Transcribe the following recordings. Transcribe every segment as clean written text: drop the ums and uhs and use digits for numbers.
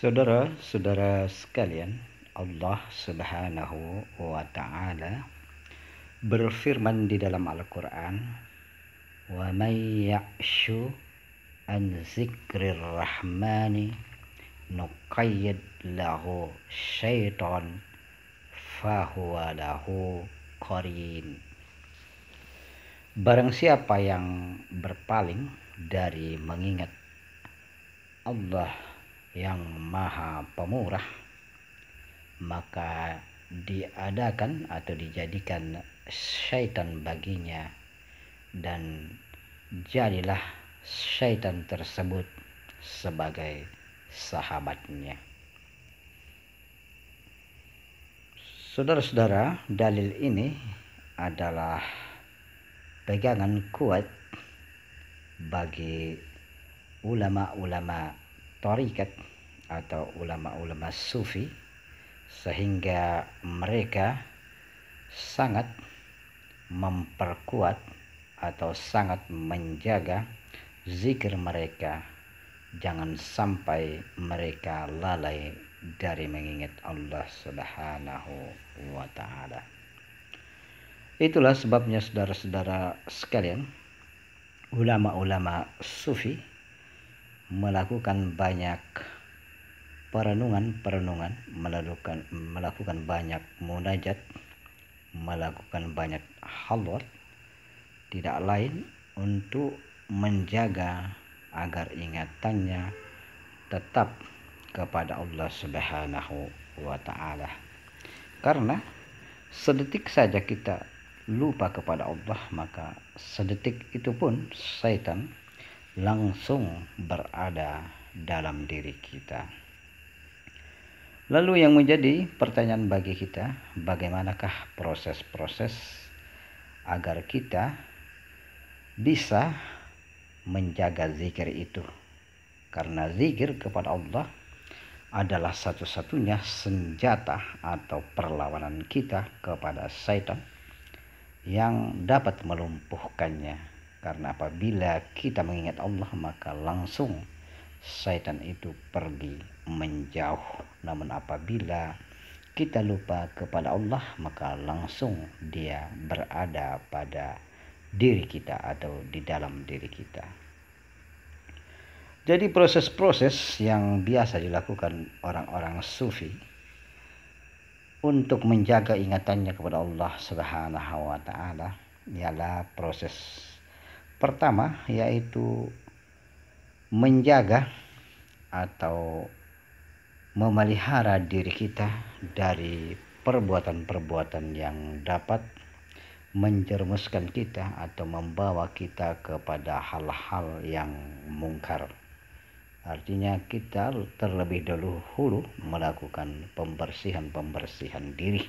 Saudara-saudara sekalian, Allah Subhanahu wa Ta'ala berfirman di dalam Al-Quran, "Wa may ya'shu an zikrir rahmani nuqayyid lahu syaitan fahuwa lahu qarin." Barang siapa yang berpaling dari mengingat Allah yang Maha Pemurah, maka diadakan atau dijadikan syaitan baginya, dan jadilah syaitan tersebut sebagai sahabatnya. Saudara-saudara, dalil ini adalah pegangan kuat bagi ulama-ulama tarikat atau ulama-ulama sufi, sehingga mereka sangat memperkuat atau sangat menjaga zikir mereka, jangan sampai mereka lalai dari mengingat Allah Subhanahu wa Ta'ala. Itulah sebabnya saudara-saudara sekalian, ulama-ulama sufi melakukan banyak perenungan, melakukan banyak munajat, melakukan banyak halwat, tidak lain untuk menjaga agar ingatannya tetap kepada Allah Subhanahu wa Ta'ala. Karena sedetik saja kita lupa kepada Allah, maka sedetik itu pun syaitan langsung berada dalam diri kita. Lalu yang menjadi pertanyaan bagi kita, bagaimanakah proses-proses agar kita bisa menjaga zikir itu? Karena zikir kepada Allah adalah satu-satunya senjata atau perlawanan kita kepada syaitan yang dapat melumpuhkannya. Karena apabila kita mengingat Allah, maka langsung syaitan itu pergi menjauh. Namun apabila kita lupa kepada Allah, maka langsung dia berada pada diri kita atau di dalam diri kita. Jadi proses-proses yang biasa dilakukan orang-orang sufi untuk menjaga ingatannya kepada Allah Subhanahu wa Ta'ala ialah proses pertama, yaitu menjaga atau memelihara diri kita dari perbuatan-perbuatan yang dapat menjerumuskan kita atau membawa kita kepada hal-hal yang mungkar. Artinya kita terlebih dahulu melakukan pembersihan diri.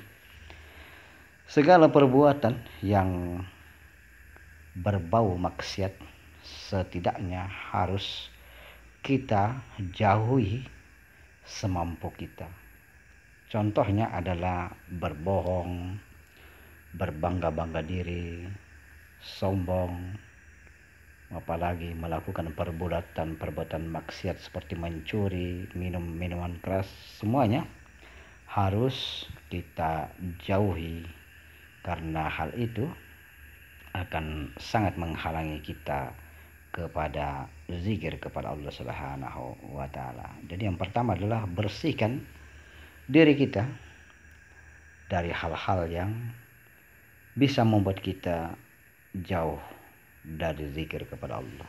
Segala perbuatan yang berbau maksiat setidaknya harus kita jauhi semampu kita. Contohnya adalah berbohong, berbangga-bangga diri, sombong, apalagi melakukan perbuatan maksiat seperti mencuri, minum minuman keras, semuanya harus kita jauhi, karena hal itu akan sangat menghalangi kita kepada zikir kepada Allah Subhanahu wa Ta'ala. Jadi yang pertama adalah bersihkan diri kita dari hal-hal yang bisa membuat kita jauh dari zikir kepada Allah.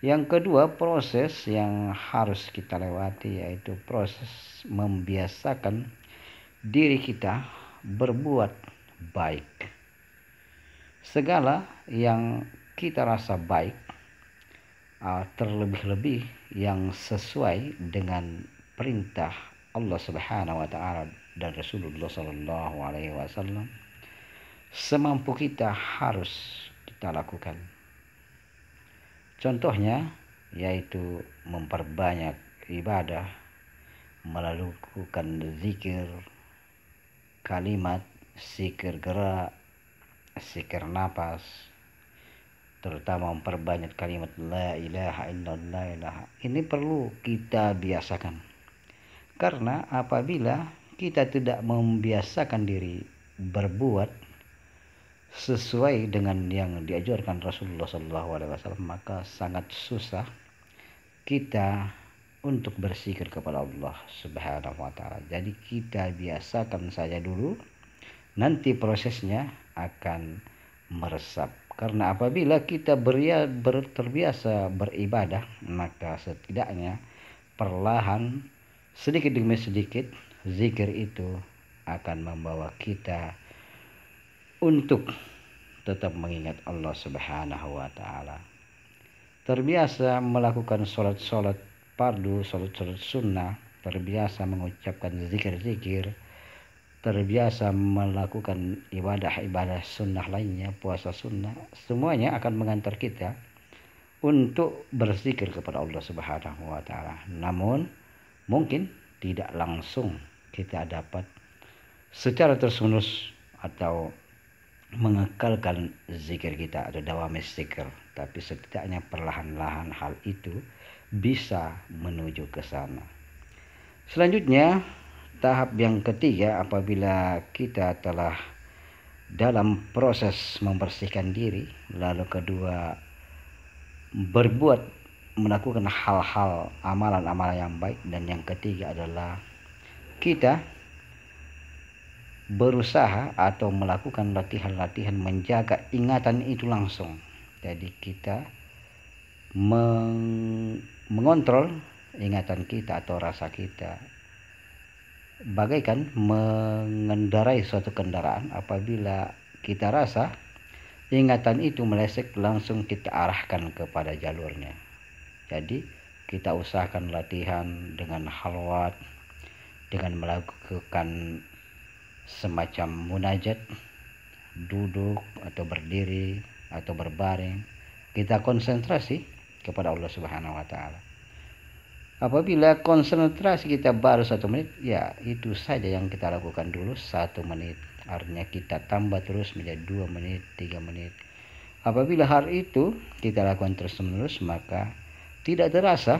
Yang kedua, proses yang harus kita lewati yaitu proses membiasakan diri kita berbuat baik. Segala yang kita rasa baik, terlebih-lebih yang sesuai dengan perintah Allah Subhanahu wa Ta'ala dan Rasulullah Sallallahu Alaihi Wasallam, semampu kita harus kita lakukan. Contohnya yaitu memperbanyak ibadah, melakukan zikir kalimat, zikir gerak, zikir napas, terutama memperbanyak kalimat la ilaha illallah. Ini perlu kita biasakan. Karena apabila kita tidak membiasakan diri berbuat sesuai dengan yang diajarkan Rasulullah SAW, maka sangat susah kita untuk berzikir kepada Allah Subhanahu wa Ta'ala. Jadi kita biasakan saja dulu, nanti prosesnya akan meresap. Karena apabila kita terbiasa beribadah, maka setidaknya perlahan, sedikit demi sedikit, zikir itu akan membawa kita untuk tetap mengingat Allah Subhanahu wa Ta'ala. Terbiasa melakukan sholat-sholat fardu, sholat-sholat sunnah, terbiasa mengucapkan zikir-zikir, terbiasa melakukan ibadah-ibadah sunnah lainnya, puasa sunnah, semuanya akan mengantar kita untuk berzikir kepada Allah Subhanahu wa Ta'ala. Namun mungkin tidak langsung kita dapat secara terus-menerus atau mengekalkan zikir kita atau dawamis zikir, tapi setidaknya perlahan-lahan hal itu bisa menuju ke sana. Selanjutnya, tahap yang ketiga, apabila kita telah dalam proses membersihkan diri, lalu kedua melakukan hal-hal amalan-amalan yang baik, dan yang ketiga adalah kita berusaha atau melakukan latihan-latihan menjaga ingatan itu langsung. Jadi kita mengontrol ingatan kita atau rasa kita, bagaikan mengendarai suatu kendaraan. Apabila kita rasa ingatan itu meleset, langsung kita arahkan kepada jalurnya. Jadi kita usahakan latihan dengan halwat, dengan melakukan semacam munajat, duduk atau berdiri atau berbaring, kita konsentrasi kepada Allah Subhanahu wa Ta'ala. Apabila konsentrasi kita baru 1 menit, ya itu saja yang kita lakukan dulu, 1 menit. Artinya kita tambah terus menjadi 2 menit, 3 menit. Apabila hal itu kita lakukan terus-menerus, maka tidak terasa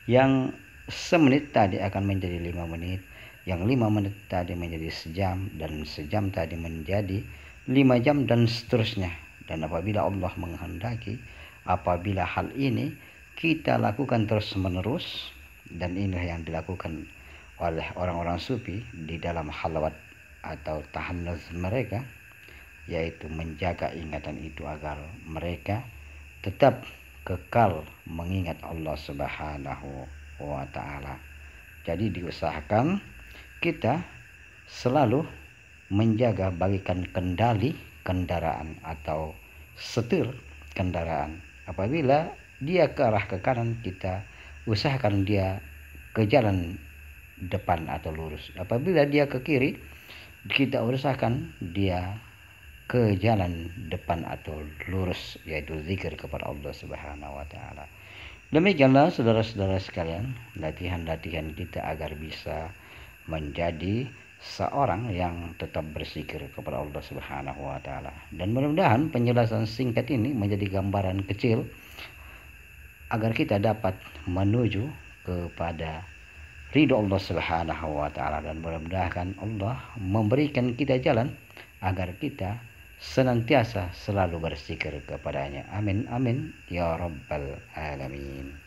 yang semenit tadi akan menjadi 5 menit, yang 5 menit tadi menjadi sejam, dan sejam tadi menjadi 5 jam, dan seterusnya. Dan apabila Allah menghendaki, apabila hal ini kita lakukan terus-menerus, dan inilah yang dilakukan oleh orang-orang sufi di dalam halwat atau tahannuz mereka, yaitu menjaga ingatan itu agar mereka tetap kekal mengingat Allah Subhanahu wa Ta'ala. Jadi diusahakan kita selalu menjaga bagaikan kendali kendaraan atau setir kendaraan. Apabila dia ke arah ke kanan, kita usahakan dia ke jalan depan atau lurus. Apabila dia ke kiri, kita usahakan dia ke jalan depan atau lurus, yaitu zikir kepada Allah Subhanahu wa Ta'ala. Demikianlah saudara-saudara sekalian, latihan-latihan kita agar bisa menjadi seorang yang tetap berzikir kepada Allah Subhanahu wa Ta'ala. Dan mudah-mudahan penjelasan singkat ini menjadi gambaran kecil agar kita dapat menuju kepada ridho Allah Subhanahu wa Ta'ala, dan mudah-mudahan Allah memberikan kita jalan agar kita senantiasa selalu berzikir kepadanya. Amin amin ya rabbal alamin.